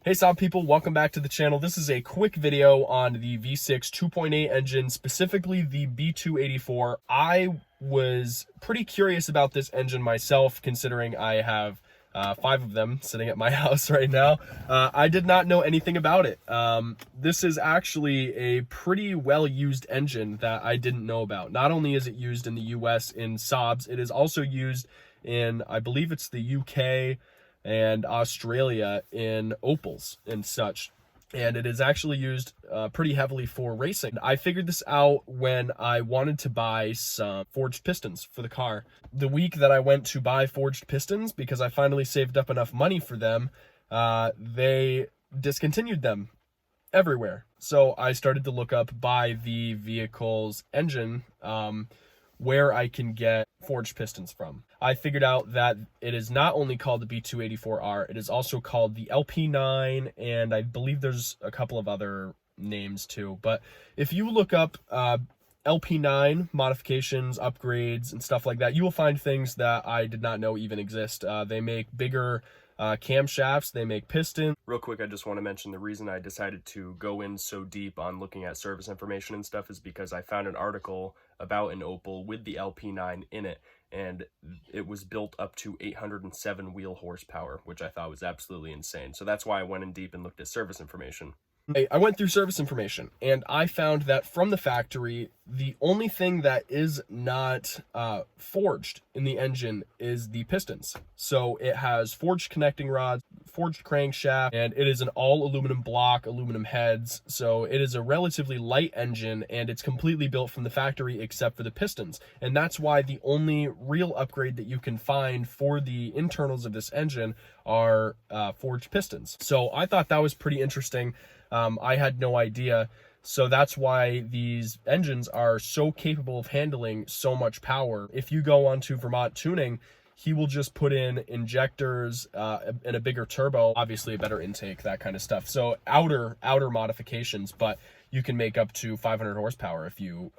Hey Saab people, welcome back to the channel. This is a quick video on the V6 2.8 engine, specifically the B284. I was pretty curious about this engine myself, considering I have 5 of them sitting at my house right now. I did not know anything about it. This is actually a pretty well-used engine that I didn't know about. Not only is it used in the US in Saabs, it is also used in, I believe it's the UK, and Australia in opels and such. And it is actually used pretty heavily for racing. I figured this out when I wanted to buy some forged pistons for the car. The week that I went to buy forged pistons, because I finally saved up enough money for them, they discontinued them everywhere. So I started to look up by the vehicle's engine where I can get forged pistons from. I figured out that it is not only called the B284R, it is also called the LP9, and I believe there's a couple of other names too. But if you look up LP9 modifications, upgrades, and stuff like that, you will find things that I did not know even exist. They make bigger camshafts, they make pistons. Real quick, I just want to mention the reason I decided to go in so deep on looking at service information and stuff is because I found an article about an Opel with the LP9 in it, and it was built up to 807 wheel horsepower, which I thought was absolutely insane. So that's why I went in deep and looked at service information. I went through service information, and I found that from the factory, the only thing that is not forged in the engine is the pistons. So it has forged connecting rods, forged crankshaft, and it is an all aluminum block, aluminum heads. So it is a relatively light engine, and it's completely built from the factory except for the pistons. And that's why the only real upgrade that you can find for the internals of this engine are forged pistons. So I thought that was pretty interesting. I had no idea. So that's why these engines are so capable of handling so much power. If you go onto Vermont Tuning, he will just put in injectors and a bigger turbo, obviously a better intake, that kind of stuff. So outer modifications, but you can make up to 500 horsepower if you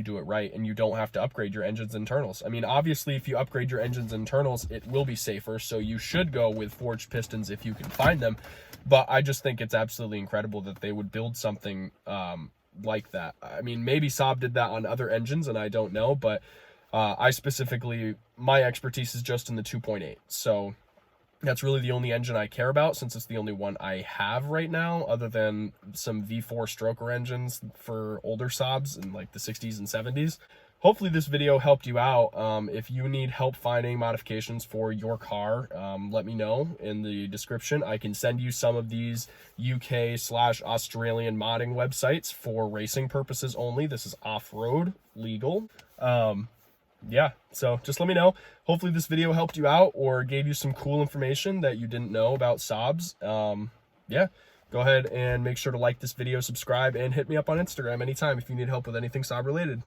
do it right, and you don't have to upgrade your engine's internals. I mean, obviously, if you upgrade your engine's internals, it will be safer, so you should go with forged pistons if you can find them. But I just think it's absolutely incredible that they would build something like that. I mean, maybe Saab did that on other engines, and I don't know, but I specifically, my expertise is just in the 2.8. So that's really the only engine I care about, since it's the only one I have right now, other than some V4 stroker engines for older Saabs in like the 60s and 70s. Hopefully this video helped you out. If you need help finding modifications for your car, let me know in the description. I can send you some of these UK/Australian modding websites for racing purposes only. This is off-road legal. Yeah, so just let me know. Hopefully this video helped you out or gave you some cool information that you didn't know about Saabs. Yeah, go ahead and make sure to like this video, subscribe, and hit me up on Instagram anytime if you need help with anything Saab related.